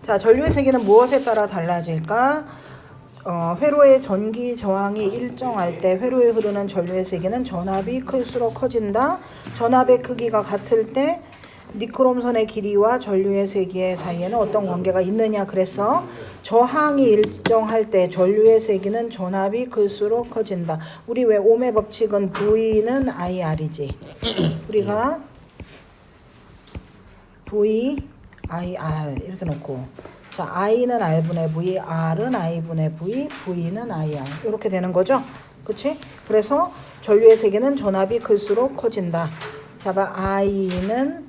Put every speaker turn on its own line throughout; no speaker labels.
자, 전류의 세기는 무엇에 따라 달라질까? 회로의 전기 저항이 일정할 때 회로에 흐르는 전류의 세기는 전압이 클수록 커진다. 전압의 크기가 같을 때 니크롬선의 길이와 전류의 세기 사이에는 어떤 관계가 있느냐 그랬어. 저항이 일정할 때 전류의 세기는 전압이 클수록 커진다. 우리 왜 ohm의 법칙은 V는 IR이지. 우리가 V, IR 이렇게 놓고, 자, I는 R분의 V, R은 I분의 V, V는 IR 이렇게 되는 거죠. 그치? 그래서 전류의 세기는 전압이 클수록 커진다. 자, 봐, I는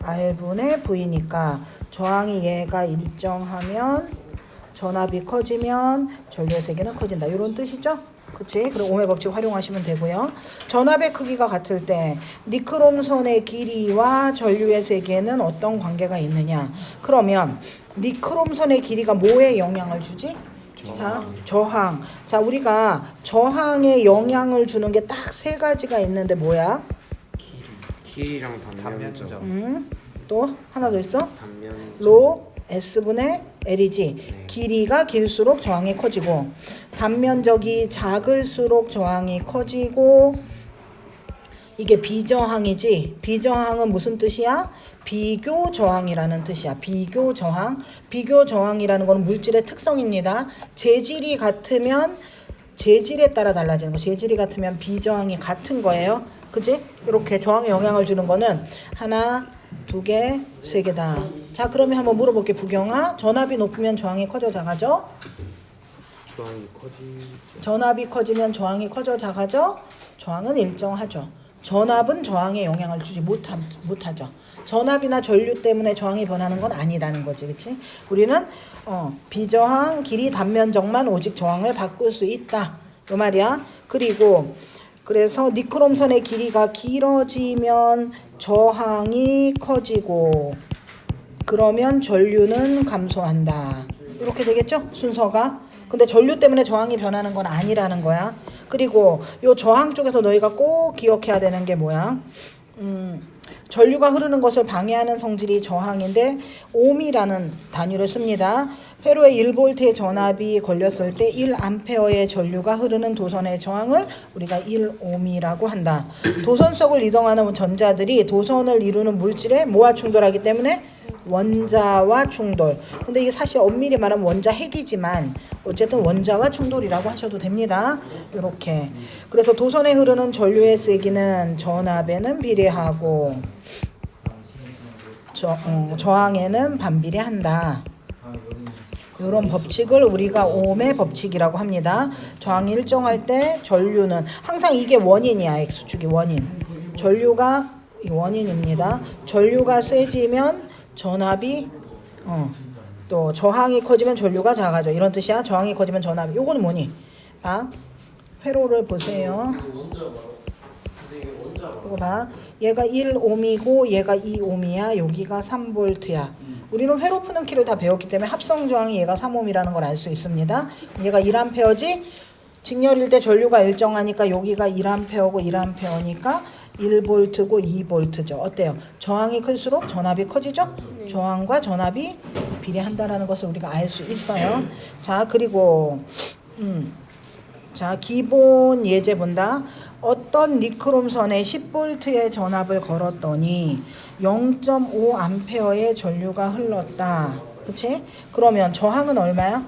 R분의 V니까 저항이 얘가 일정하면 전압이 커지면 전류의 세기는 커진다. 이런 뜻이죠? 그치? 그럼 ohm의 법칙 활용하시면 되고요. 전압의 크기가 같을 때 니크롬선의 길이와 전류의 세기에는 어떤 관계가 있느냐? 그러면 니크롬선의 길이가 뭐에 영향을 주지? 자, 저항. 자, 우리가 저항에 영향을 주는 게 딱 세 가지가 있는데 뭐야?
길이랑 단면적.
또 하나 더 있어?
단면.
로 S분의 L이지.
네.
길이가 길수록 저항이 커지고 단면적이 작을수록 저항이 커지고, 이게 비저항이지. 비저항은 무슨 뜻이야? 비교 저항이라는 뜻이야. 비교 저항. 비교 저항이라는 건 물질의 특성입니다. 재질이 같으면 재질에 따라 달라지는 거. 재질이 같으면 비저항이 같은 거예요. 그지? 이렇게 저항에 영향을 주는 거는 하나, 두 개, 세 개다. 자, 그러면 한번 물어볼게. 부경아, 전압이 높으면 저항이 커져 작아져?
저항이 커지죠.
전압이 커지면 저항이 커져 작아져? 저항은 일정하죠. 전압은 저항에 영향을 주지 못하죠. 전압이나 전류 때문에 저항이 변하는 건 아니라는 거지. 그치? 우리는 비저항, 길이, 단면적만 오직 저항을 바꿀 수 있다. 이 말이야. 그리고 그래서 니크롬선의 길이가 길어지면 저항이 커지고 그러면 전류는 감소한다. 이렇게 되겠죠? 순서가. 근데 전류 때문에 저항이 변하는 건 아니라는 거야. 그리고 요 저항 쪽에서 너희가 꼭 기억해야 되는 게 뭐야? 전류가 흐르는 것을 방해하는 성질이 저항인데 ohm이라는 단위를 씁니다. 회로에 1V의 전압이 걸렸을 때 1A의 전류가 흐르는 도선의 저항을 우리가 1ohm이라고 한다. 도선 속을 이동하는 전자들이 도선을 이루는 물질에 뭐와 충돌하기 때문에 원자와 충돌. 근데 이게 사실 엄밀히 말하면 원자 핵이지만 어쨌든 원자와 충돌이라고 하셔도 됩니다. 이렇게. 그래서 도선에 흐르는 전류의 세기는 전압에는 비례하고 저항에는 반비례한다. 이런 법칙을 우리가 ohm의 법칙이라고 합니다. 저항이 일정할 때 전류는 항상 이게 원인이야. X축이 원인. 전류가 원인입니다. 전류가 세지면 전압이 또 저항이 커지면 전류가 작아져. 이런 뜻이야. 저항이 커지면 전압이. 요거는 뭐니? 봐. 회로를 보세요. 이거 봐. 얘가 1ohm이고 얘가 2ohm이야. 여기가 3V야. 우리는 회로 푸는 키를 다 배웠기 때문에 합성 저항이 얘가 3ohm이라는 걸 알 수 있습니다. 얘가 1A지. 직렬일 때 전류가 일정하니까 여기가 1A고 1A니까 1V고 2V죠. 어때요? 저항이 클수록 전압이 커지죠? 네. 저항과 전압이 비례한다는 것을 우리가 알 수 있어요. 자, 그리고 자, 기본 예제 본다. 어떤 니크롬선에 10V의 전압을 걸었더니 0.5A의 전류가 흘렀다. 그치? 그러면 저항은 얼마야?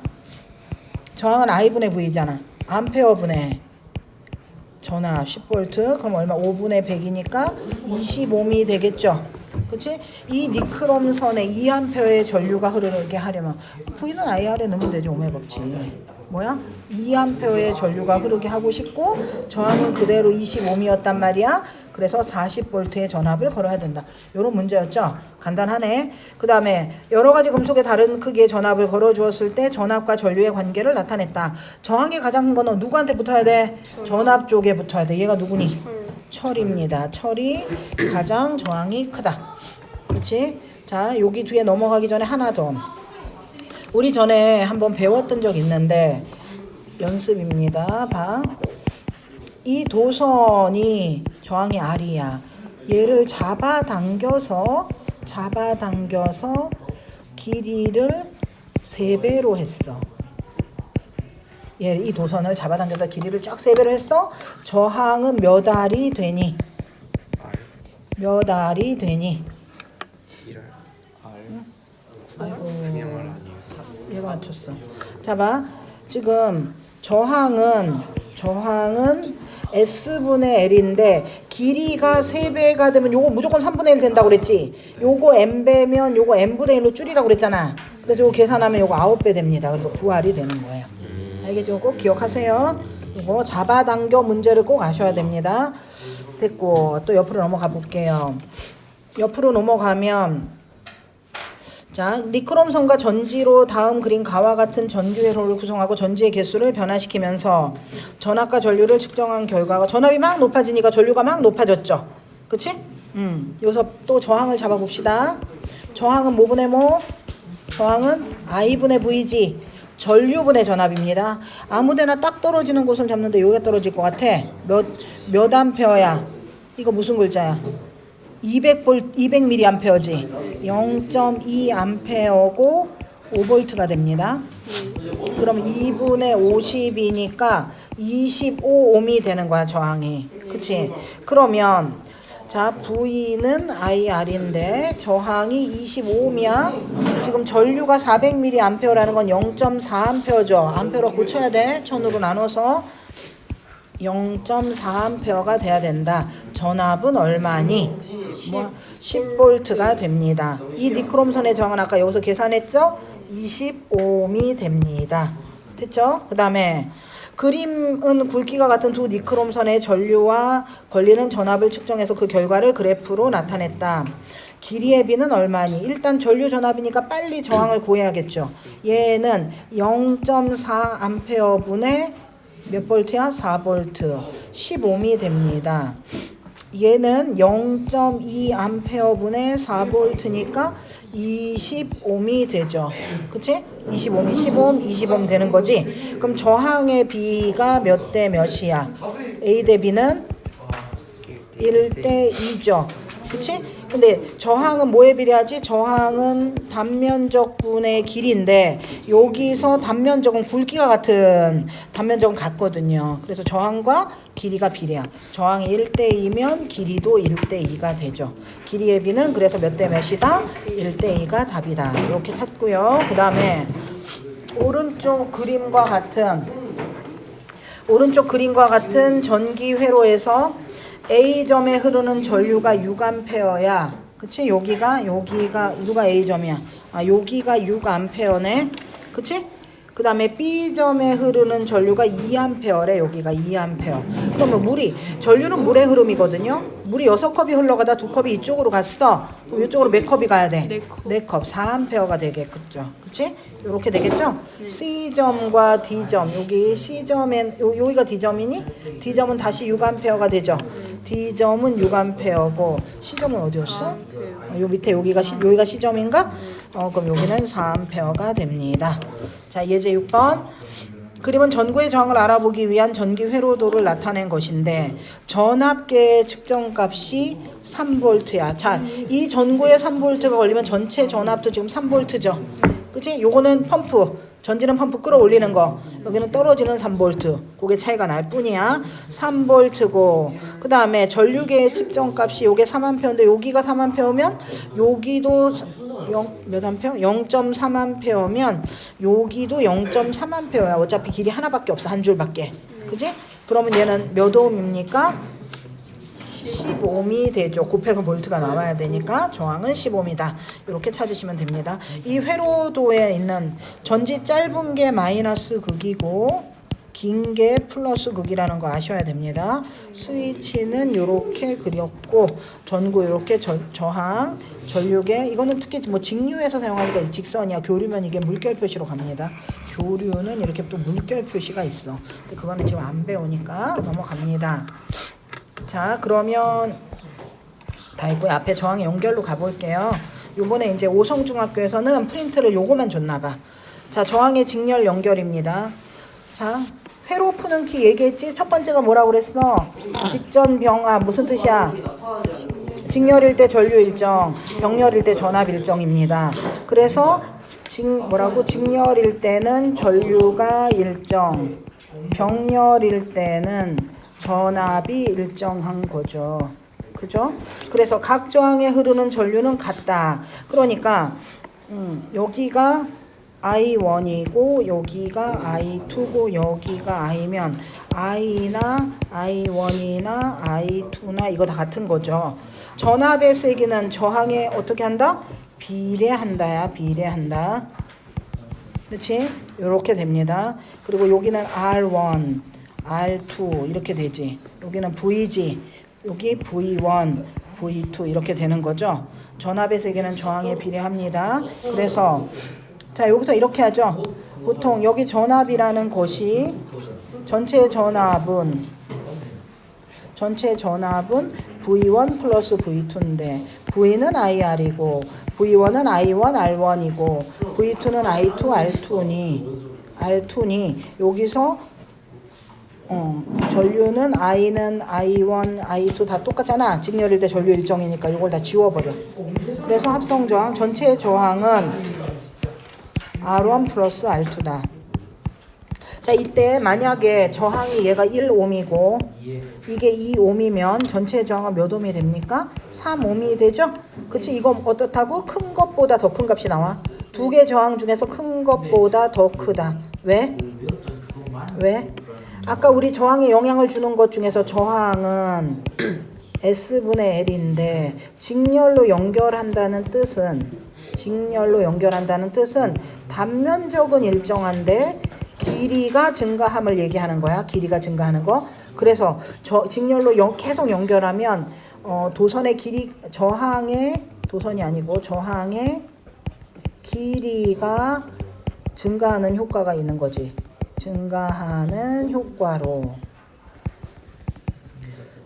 저항은 I분의 V잖아. 암페어분의 전압 10V. 그럼 얼마? 5분의 100이니까 25ohm이 되겠죠. 그치? 이 니크롬선에 2A의 전류가 흐르게 하려면 V는 IR에 넣으면 되죠. ohm의 법칙. 뭐야? 2A의 전류가 흐르게 하고 싶고 저항은 그대로 25ohm였단 말이야. 그래서 40V의 전압을 걸어야 된다. 이런 문제였죠. 간단하네. 그 다음에 여러 가지 금속의 다른 크기의 전압을 걸어 주었을 때 전압과 전류의 관계를 나타냈다. 저항이 가장 큰 거는 누구한테 붙어야 돼? 전압 쪽에 붙어야 돼. 얘가 누구니? 철입니다. 철이 가장 저항이 크다. 그렇지? 자, 여기 뒤에 넘어가기 전에 하나 더. 우리 전에 한번 배웠던 적 있는데 연습입니다. 봐. 이 도선이 저항이 R이야. 얘를 잡아당겨서 길이를 3배로 했어. 이 도선을 잡아당겨서 길이를 쫙 3배로 했어. 저항은 몇 알이 되니? 몇 알이 되니?
1알.
아이고,
그냥 말 아니에요.
얘가 맞췄어. 자, 봐. 지금 저항은 S분의 L인데 길이가 3배가 되면 요거 무조건 3분의 1 된다고 그랬지. 요거 N배면 요거 N분의 1로 줄이라고 그랬잖아. 그래서 요거 계산하면 요거 9배 됩니다. 그래서 9R이 되는 거예요. 알겠죠? 꼭 기억하세요. 이거 잡아당겨 문제를 꼭 아셔야 됩니다. 됐고 또 옆으로 넘어가 볼게요. 옆으로 넘어가면 자, 니크롬선과 전지로 다음 그린 가와 같은 전기 회로를 구성하고 전지의 개수를 변화시키면서 전압과 전류를 측정한 결과가 전압이 막 높아지니까 전류가 막 높아졌죠. 그치? 여기서 또 저항을 잡아봅시다. 저항은 뭐분의 뭐? 저항은 I분의 V지. 전류분의 전압입니다. 아무데나 딱 떨어지는 곳을 잡는데 여기가 떨어질 것 같아. 몇 암페어야? 이거 무슨 글자야? 200mAh지. 0.2A고 5V가 됩니다. 그럼 2분의 50이니까 25ohm이 되는 거야, 저항이. 그치? 그러면 자, V는 IR인데 저항이 25ohm이야. 지금 전류가 400mAh라는 건 0.4A죠. 암페어로 고쳐야 돼. 1000으로 나눠서 0.4A가 돼야 된다. 전압은 얼마니? 10V가 됩니다. 이 니크롬선의 저항은 아까 여기서 계산했죠? 25ohm이 됩니다. 됐죠? 그 다음에 그림은 굵기가 같은 두 니크롬선의 전류와 걸리는 전압을 측정해서 그 결과를 그래프로 나타냈다. 길이의 비는 얼마니? 일단 전류 전압이니까 빨리 저항을 구해야겠죠. 얘는 0.4A 분의 몇 볼트야? 4V. 15ohm이 됩니다. 얘는 0.2A 분의 4V니까 20ohm이 되죠. 그치? 25ohm, 15ohm, 20ohm 되는 거지. 그럼 저항의 비가 몇 대 몇이야? A 대 B는 1대 2죠. 그치? 근데 저항은 뭐에 비례하지? 저항은 단면적 분의 길이인데 여기서 단면적은 굵기가 같은 단면적은 같거든요. 그래서 저항과 길이가 비례야. 저항이 1대 2면 길이도 1대 2가 되죠. 길이의 비는 그래서 몇 대 몇이다? 1대 2가 답이다. 이렇게 찾고요. 그 다음에 오른쪽 그림과 같은 전기 회로에서 A점에 흐르는 전류가 6A야. 그치? 여기가 누가 A점이야? 아, 여기가 6A네. 그치? 그 다음에 B점에 흐르는 전류가 2A래. 여기가 2A. 그러면 전류는 물의 흐름이거든요. 물이 6컵이 흘러가다 2컵이 이쪽으로 갔어. 그럼 이쪽으로 몇 컵이 가야 돼? 4컵. 4A가 되겠죠. 그치? 이렇게 되겠죠? C점과 D점. 여기 C점엔, 여기가 D점이니? D점은 다시 6A가 되죠. D점은 6A고, C점은 어디였어? 요 밑에 여기가 C점인가? 그럼 여기는 4A가 됩니다. 자, 예제 6번. 그림은 전구의 저항을 알아보기 위한 전기 회로도를 나타낸 것인데 전압계의 측정값이 3V야. 자, 이 전구에 3V가 걸리면 전체 전압도 지금 3V죠. 그치? 요거는 펌프. 전지는 펌프 끌어올리는 거. 여기는 떨어지는 3V. 그게 차이가 날 뿐이야. 3V고 그 다음에 전류계의 측정값이 요게 3A인데 여기가 3A면 여기도 몇 암페어? 0.3A면 여기도 0.3A야. 어차피 길이 하나밖에 없어. 한 줄밖에. 그지? 그러면 얘는 몇 ohm입니까? 15ohm이 되죠. 곱해서 볼트가 나와야 되니까 저항은 15ohm이다. 이렇게 찾으시면 됩니다. 이 회로도에 있는 전지 짧은 게 마이너스 극이고 긴 게 플러스 극이라는 거 아셔야 됩니다. 스위치는 이렇게 그렸고 전구 이렇게 저항 전류계 이거는 특히 뭐 직류에서 사용하니까 직선이야. 교류면 이게 물결 표시로 갑니다. 교류는 이렇게 또 물결 표시가 있어. 근데 그거는 지금 안 배우니까 넘어갑니다. 자, 그러면 다 있고요. 앞에 저항의 연결로 가볼게요. 요번에 이제 오성중학교에서는 프린트를 요거만 줬나봐. 자, 저항의 직렬 연결입니다. 자, 회로 푸는 키 얘기했지? 첫 번째가 뭐라고 그랬어? 직전병합. 무슨 뜻이야? 직렬일 때 전류 일정, 병렬일 때 전압 일정입니다. 그래서 직렬일 때는 전류가 일정, 병렬일 때는 전압이 일정한 거죠. 그죠? 그래서 각 저항에 흐르는 전류는 같다. 그러니까 여기가 I1이고 여기가 I2고 여기가 I면 I나 I1이나 I2나 이거 다 같은 거죠. 전압의 세기는 저항에 어떻게 한다? 비례한다야. 비례한다. 그렇지? 이렇게 됩니다. 그리고 여기는 R1, R2 이렇게 되지. 여기는 V지. 여기 V1, V2 이렇게 되는 거죠. 전압의 세기는 저항에 비례합니다. 그래서 자 여기서 이렇게 하죠. 보통 여기 전압이라는 것이 전체 전압은 V1 플러스 V2인데 V는 IR이고 V1은 I1, R1이고 V2는 I2, R2니 여기서 전류는 I는 I1, I2 다 똑같잖아. 직렬일 때 전류 일정이니까 이걸 다 지워버려. 그래서 합성 저항 전체 저항은 R1 플러스 R2다. 자 이때 만약에 저항이 얘가 1옴이고 이게 2옴이면 전체 저항은 몇 옴이 됩니까? 3옴이 되죠? 그치? 이거 어떻다고? 큰 것보다 더 큰 값이 나와. 두 개 저항 중에서 큰 것보다 더 크다. 왜? 왜? 아까 우리 저항에 영향을 주는 것 중에서 저항은 S분의 L인데 직렬로 연결한다는 뜻은 단면적은 일정한데 길이가 증가함을 얘기하는 거야. 길이가 증가하는 거. 그래서 직렬로 계속 연결하면 도선의 길이 도선이 아니고 저항의 길이가 증가하는 효과가 있는 거지. 증가하는 효과로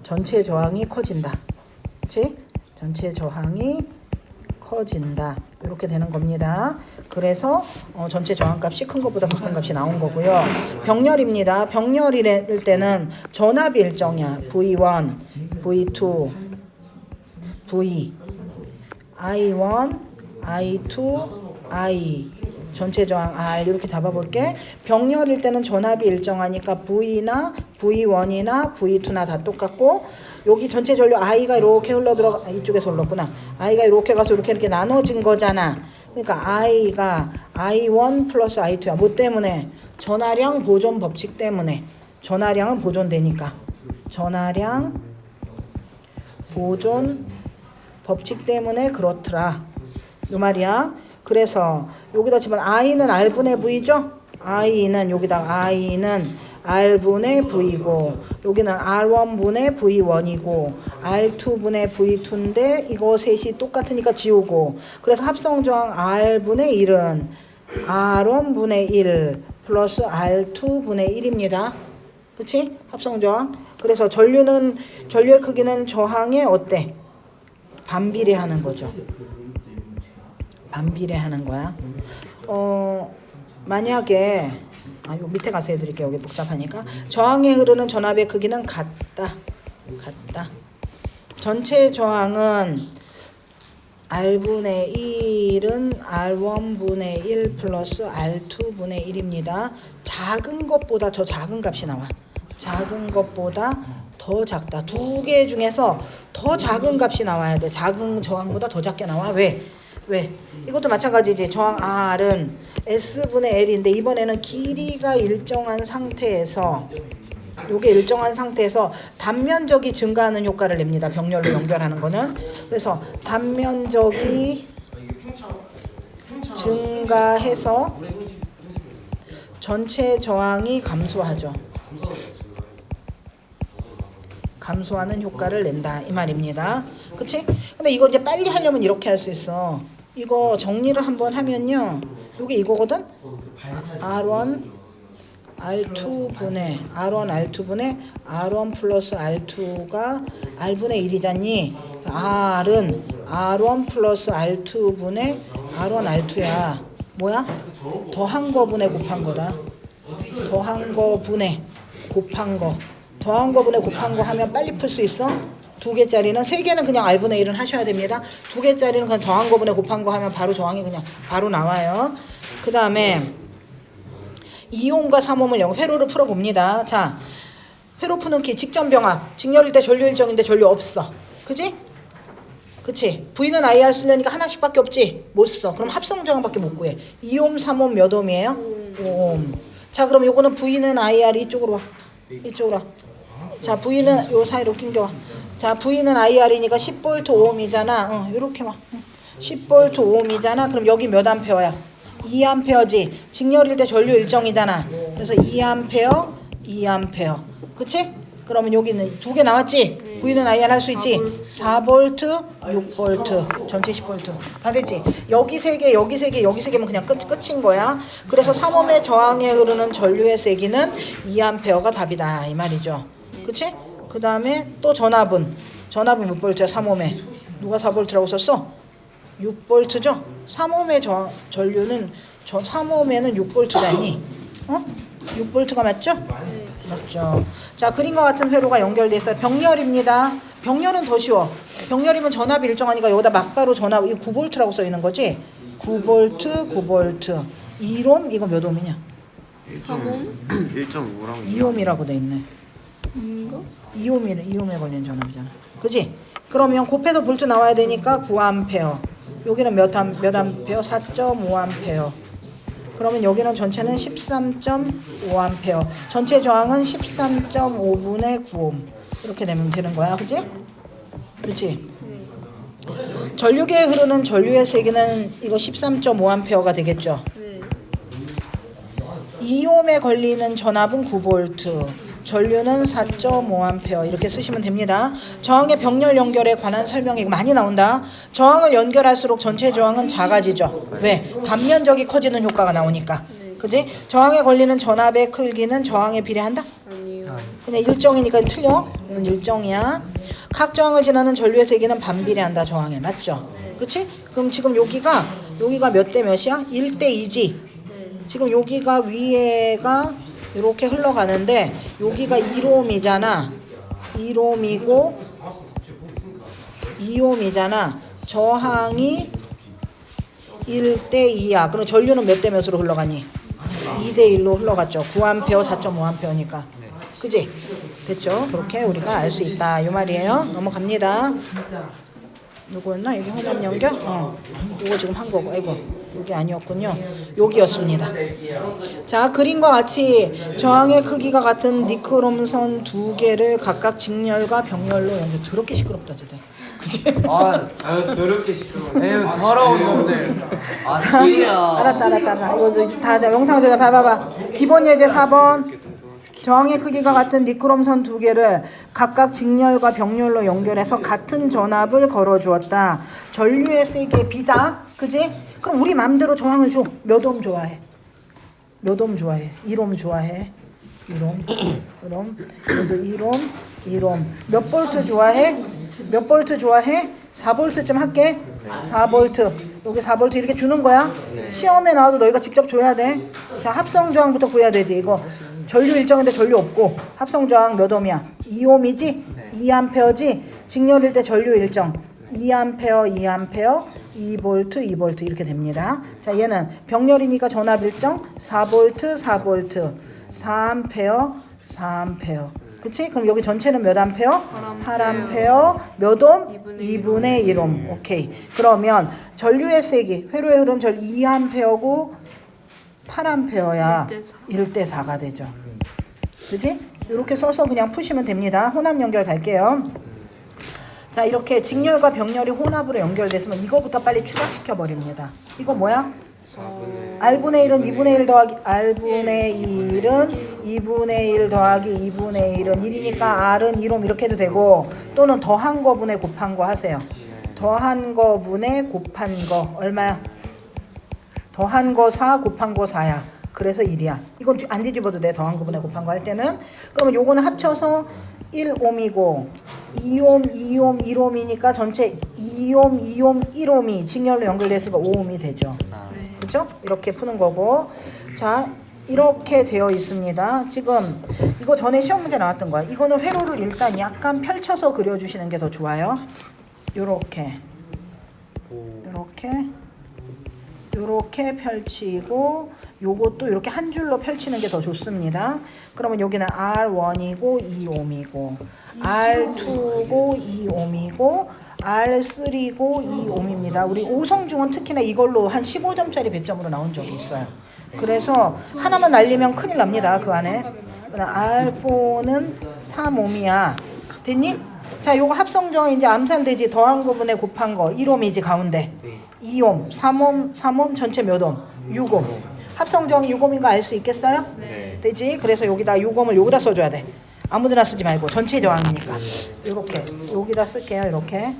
전체 저항이 커진다. 그치? 전체 저항이 커진다. 이렇게 되는 겁니다. 그래서 전체 저항값이 큰 것보다 더 큰 값이 나온 거고요. 병렬입니다. 병렬일 때는 전압이 일정이야. V1, V2, V, I1, I2, I 전체 저항 R 이렇게 잡아볼게. 병렬일 때는 전압이 일정하니까 V나 V1이나 V2나 다 똑같고 여기 전체 전류 I가 이렇게 흘러들어가 이쪽에서 흘렀구나. I가 이렇게 가서 이렇게 나눠진 거잖아. 그러니까 I가 I1 플러스 I2야. 뭐 때문에? 전하량 보존 법칙 때문에. 전하량은 보존되니까. 전하량 보존 법칙 때문에 그렇더라. 이 말이야. 그래서 여기다 치면 I는 R분의 V죠? I는 여기다 I는 R분의 V고 여기는 R1분의 V1이고 R2분의 V2인데 이거 셋이 똑같으니까 지우고 그래서 합성저항 R분의 1은 R1분의 1 플러스 R2분의 1입니다. 그치? 합성저항. 그래서 전류의 크기는 저항에 어때? 반비례하는 거죠. 반비례하는 거야. 만약에 요 밑에 가서 해드릴게요. 여기 복잡하니까. 저항에 흐르는 전압의 크기는 같다. 전체 저항은 R분의 1은 R1분의 1 플러스 R2분의 1입니다. 작은 것보다 더 작은 값이 나와. 작은 것보다 더 작다. 두 개 중에서 더 작은 값이 나와야 돼. 작은 저항보다 더 작게 나와. 왜? 이것도 마찬가지지. 저항 R은 S분의 L인데 이번에는 길이가 일정한 상태에서 요게 일정한 상태에서 단면적이 증가하는 효과를 냅니다. 병렬로 연결하는 거는. 그래서 단면적이 증가해서 전체 저항이 감소하죠. 감소하는 효과를 낸다 이 말입니다. 그치? 근데 이거 이제 빨리 하려면 이렇게 할 수 있어. 이거 정리를 한번 하면요. 요게 이거거든? R1 R2분의 R1 플러스 R2가 R분의 1이잖니. R은 R1 플러스 R2분의 R1 R2야. 뭐야? 더한 거분의 곱한 거다. 더한 거분의 곱한 거. 더한 거분의 곱한 거 하면 빨리 풀 수 있어? 두 개짜리는 세 개는 그냥 R분의 1은 하셔야 됩니다. 두 개짜리는 그냥 더한 거분에 곱한 거 하면 바로 저항이 그냥 바로 나와요. 그 다음에 2옴과 3옴을 회로를 풀어봅니다. 자, 회로 푸는 키 직전병합. 직렬일 때 전류 일정인데 전류 없어. 그지? 그치? V는 IR 쓰려니까 하나씩밖에 없지? 못 써. 그럼 합성저항밖에 못 구해. 2옴, 3옴 몇 옴이에요? 5옴. 자, 그럼 요거는 V는 IR 이쪽으로 와. 이쪽으로 와. 자, V는 요 사이로 낑겨와. 자, V는 IR이니까 10V 5옴이잖아. 요렇게 와. 10V 5옴이잖아. 그럼 여기 몇 암페어야? 2암페어지. 직렬일 때 전류 일정이잖아. 그래서 2암페어, 2암페어. 그치? 그러면 여기는 두 개 나왔지? V는 IR 할 수 있지? 4V, 6V, 전체 10V. 다 됐지? 여기 세 개, 여기 세 개, 여기 세 개면 그냥 끝인 거야. 그래서 3옴의 저항에 흐르는 전류의 세기는 2암페어가 답이다. 이 말이죠. 그치? 그 다음에 또 전압은 몇 볼트야? 3옴에. 누가 4볼트라고 썼어? 6볼트죠? 3옴의 전류는 3옴에는 6볼트잖니? 6볼트가 맞죠?
네.
맞죠. 자, 그림과 같은 회로가 연결돼 있어요. 병렬입니다. 병렬은 더 쉬워. 병렬이면 전압이 일정하니까 여기다 막바로 전압, 이거 9볼트라고 써 있는 거지? 9볼트, 9볼트. 2옴? 이거 몇 옴이냐?
3옴?
1.5랑
2옴이라고 돼 있네.
인가?
2옴에 걸린 전압이잖아. 그지? 그러면 곱해서 볼트 나와야 되니까 9암페어. 여기는 몇 암페어? 4.5암페어. 그러면 여기는 전체는 13.5암페어. 전체 저항은 13.5분의 9옴. 이렇게 되면 되는 거야. 그지? 그치?
네.
전류계에 흐르는 전류의 세기는 이거 13.5암페어가 되겠죠.
네.
2옴에 걸리는 전압은 9V. 전류는 4.5A 이렇게 쓰시면 됩니다. 저항의 병렬 연결에 관한 설명이 많이 나온다. 저항을 연결할수록 전체 저항은 작아지죠. 왜? 단면적이 커지는 효과가 나오니까. 그지? 저항에 걸리는 전압의 크기는 저항에 비례한다?
아니요.
그냥 일정이니까 틀려. 이건 일정이야. 각 저항을 지나는 전류의 세기는 반비례한다. 저항에. 맞죠? 그치? 그럼 지금 여기가 몇 대 몇이야? 1대 2지. 지금 여기가 위에가 이렇게 흘러가는데 여기가 1옴이잖아. 2옴이잖아. 저항이 1대 2야. 그럼 전류는 몇 대 몇으로 흘러가니? 2대 1로 흘러갔죠. 9A, 4.5A니까. 그지? 됐죠? 그렇게 우리가 알 수 있다. 이 말이에요. 넘어갑니다. 요거였나? 여기 혼합 연결? 요거 지금 한 거고. 아이고. 여기 아니었군요. 여기였습니다. 자, 그림과 같이 저항의 크기가 같은 니크롬선 두 개를 각각 직렬과 병렬로 연결. 더럽게 시끄럽다, 쟤들. 그치?
더럽게 시끄러워.
에휴 더러운 놈들. 아
자,
진짜.
알았다. 이거 다 영상 조사 봐봐봐. 기본 예제 4번. 저항의 크기가 같은 니크롬선 두 개를 각각 직렬과 병렬로 연결해서 같은 전압을 걸어주었다. 전류의 세기의 비자. 그지? 그럼 우리 맘대로 저항을 줘. 몇 옴 좋아해? 1옴 좋아해. 1옴. 얘도 1옴. 몇 볼트 좋아해? 4볼트쯤 할게. 4볼트. 여기 4볼트 이렇게 주는 거야. 시험에 나와도 너희가 직접 줘야 돼. 자, 합성 저항부터 구해야 되지. 이거 전류 일정인데 전류 없고 합성 저항 몇 옴이야? 2옴이지? 2암페어지? 직렬일 때 전류 일정. 2암페어, 2V 이렇게 됩니다. 자, 얘는 병렬이니까 전압 일정 4V, 4암페어. 그치? 그럼 여기 전체는 몇 암페어? 8암페어. 몇 옴? 2분의 1옴. 오케이. 그러면 전류의 세기, 회로에 흐른 전 2암페어고 8암페어야 1대 4가 되죠. 그치? 이렇게 써서 그냥 푸시면 됩니다. 혼합 연결 갈게요. 자, 이렇게 직렬과 병렬이 혼합으로 연결됐으면 이거부터 빨리 추락시켜 버립니다. 이거 뭐야? R분의 1은 2분의 1 더하기 R분의 1은 2분의 1 더하기 2분의 1은 1이니까 R은 1옴 이렇게 해도 되고, 또는 더한 거분의 곱한 거 하세요. 더한 거분의 곱한 거 얼마야? 더한 거 4 곱한 거 4야. 그래서 1이야. 이건 안 뒤집어도 돼. 더한 거분의 곱한 거 할 때는. 그러면 요거는 합쳐서 1옴이고 2옴, 1옴이니까 전체 2옴, 1옴이 직렬로 연결됐으니까 5옴이 되죠. 그죠? 이렇게 푸는 거고. 자, 이렇게 되어 있습니다. 지금 이거 전에 시험 문제 나왔던 거야. 이거는 회로를 일단 약간 펼쳐서 그려주시는 게 더 좋아요. 요렇게 요렇게 펼치고 요것도 이렇게 한 줄로 펼치는 게 더 좋습니다. 그러면 여기는 R1이고 2옴이고 R2고 2옴이고 R3고 2옴입니다. 우리 오성중은 특히나 이걸로 한 15점짜리 배점으로 나온 적이 있어요. 그래서 하나만 날리면 큰일 납니다. 그 안에. R4는 3옴이야. 됐니? 자, 요거 합성정은 이제 암산되지. 더한 부분에 곱한 거 1옴이지 가운데. 2옴, 3옴 전체 몇 옴? 6옴. 합성정이 6옴인 거 알 수 있겠어요?
네.
되지? 그래서 여기다 6옴을 여기다 써줘야 돼. 아무데나 쓰지 말고 전체 저항이니까. 이렇게 여기다 쓸게요. 이렇게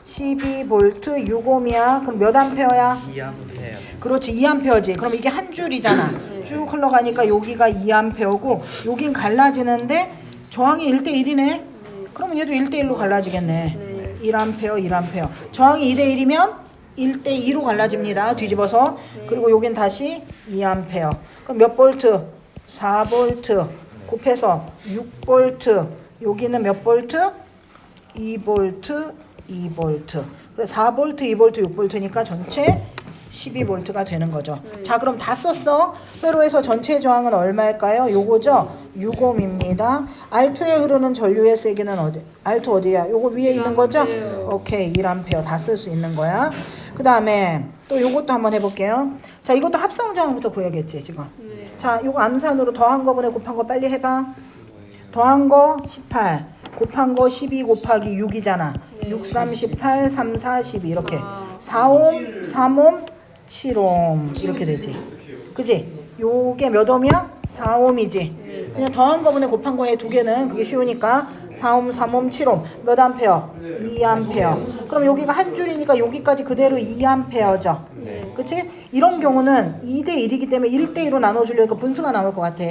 12V 6옴이야. 그럼 몇 암페어야?
2암페어.
그렇지, 2암페어지. 그럼 이게 한 줄이잖아. 쭉 흘러가니까 여기가 2암페어고 여긴 갈라지는데 저항이 1대1이네. 그러면 얘도 1대1로 갈라지겠네. 1암페어, 1암페어. 저항이 2대1이면 1대2로 갈라집니다. 뒤집어서. 그리고 여긴 다시 2암페어. 그럼 몇 볼트? 4볼트. 곱해서 6볼트. 여기는 몇 볼트? 2볼트, 2볼트. 4볼트, 2볼트, 6볼트니까 전체 12볼트가 되는 거죠. 자, 그럼 다 썼어. 회로에서 전체 저항은 얼마일까요? 요거죠? 6옴입니다. R2에 흐르는 전류의 세기는 어디? R2 어디야? 요거 위에 있는 거죠? 오케이, 1암페어 다 쓸 수 있는 거야. 그 다음에 또 요것도 한번 해볼게요. 자, 이것도 합성 저항부터 구해야겠지 지금. 자, 요거 암산으로 더한 거분에 곱한 거 빨리 해봐. 더한 거 18, 곱한 거 12 곱하기 6이잖아. 6, 3, 18, 3, 4, 12 이렇게. 4옴, 3옴, 7옴 이렇게 되지. 그지? 요게 몇 옴이야? 4옴이지. 그냥 더한 거분에 곱한 거에 두 개는 그게 쉬우니까 4옴, 3옴, 7옴. 몇 암페어? 2암페어. 그럼 여기가 한 줄이니까 여기까지 그대로 2암페어죠. 그치? 이런 경우는 2대1이기 때문에 1대2로 나눠주려니까 분수가 나올 것 같아.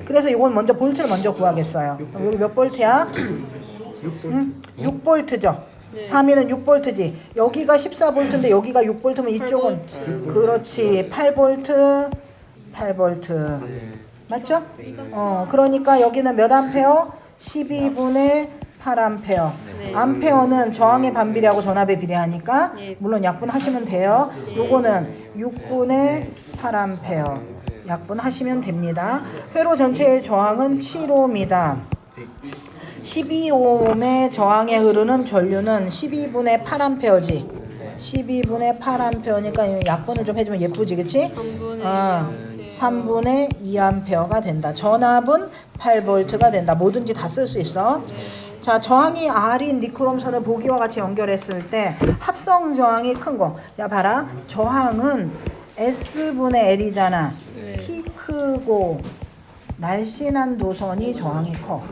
그래서 이건 먼저 볼트를 먼저 구하겠어요. 그럼 여기 몇 볼트야? 6볼트죠. 3위는 6볼트지. 여기가 14볼트인데 여기가 6볼트면 이쪽은 그렇지. 8볼트, 8볼트. 맞죠? 그러니까 여기는 몇 암페어? 12분의 8암페어. 암페어는 저항의 반비례하고 전압의 비례하니까 물론 약분하시면 돼요. 요거는 6분의 8암페어. 약분하시면 됩니다. 회로 전체의 저항은 7옴이다. 12옴의 저항에 흐르는 전류는 12분의 8암페어지. 12분의 8암페어니까 약분을 좀 해주면 예쁘지, 그치? 3분의 2암페어가 된다. 전압은 8V가 된다. 뭐든지 다 쓸 수 있어. 자, 저항이 R인 니크롬선을 보기와 같이 연결했을 때 합성 저항이 큰 거. 야, 봐라. 저항은 S분의 L이잖아. 키 크고 날씬한 도선이 저항이 커.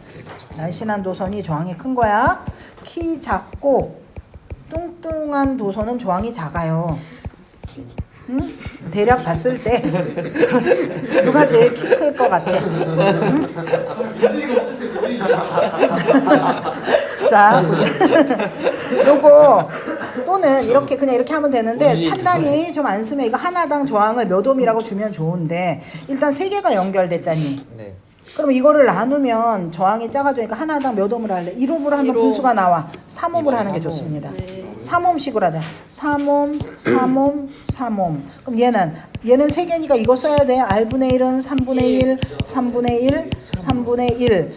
날씬한 도선이 저항이 큰 거야. 키 작고 뚱뚱한 도선은 저항이 작아요. 응? 대략 봤을 때 누가 제일 키 클 것 같아? 응? 자, 보자. 요거 또는 이렇게 그냥 이렇게 하면 되는데 판단이 좀 안 쓰면 이거 하나당 저항을 몇 옴이라고 주면 좋은데 일단 세 개가 연결됐잖니.
네.
그러면 이거를 나누면 저항이 작아지니까 하나당 몇 옴을 할래? 1옴으로 하면
1옴.
분수가 나와. 3옴으로 하는 게 좋습니다. 3옴씩으로 하자. 3옴, 3옴, 3옴. 그럼 얘는 세 개니까 이거 써야 돼. R분의 1은 3분의 1, 3분의 1, 3분의 1.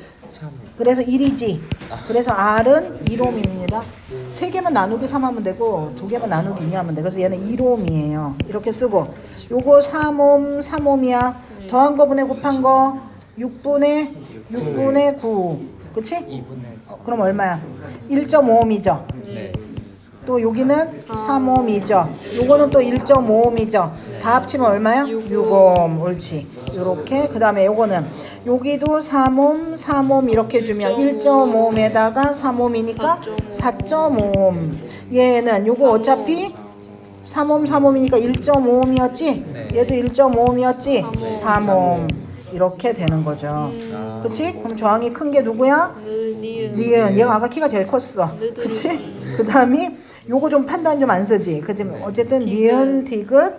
그래서 1이지. 그래서 R은 1옴입니다. 세 개만 나누기 3 하면 되고 두 개만 나누기 2 하면 돼. 그래서 얘는 1옴이에요. 이렇게 쓰고 요거 3옴, 3옴이야. 더한 거분에 곱한 거 6분의 9. 그치?
2분의
그럼 얼마야? 1.5옴이죠.
네.
또 여기는 3옴이죠. 요거는 또 1.5옴이죠. 다 합치면 얼마야? 6옴. 옳지. 요렇게. 그 다음에 요거는 여기도 3옴, 3옴 이렇게 주면 1.5옴에다가 3옴이니까 4.5옴. 얘는 요거 어차피 3옴, 3옴이니까 1.5옴이었지? 얘도 1.5옴이었지? 3옴. 이렇게 되는 거죠. 그치? 그럼 저항이 큰 게 누구야? 니은. 얘가 아까 키가 제일 컸어. 그치? 그 다음에 요거 좀 판단 좀 안 쓰지. 그치? 어쨌든 니은, 디귿,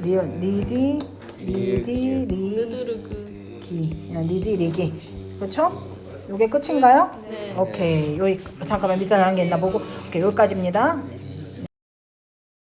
리을 니디 리디
느드르그.
리기 니디 리기 그렇죠? 요게 끝인가요?
네.
오케이. 여기 잠깐만 밑에 나간 게 있나 보고. 오케이. 여기까지입니다.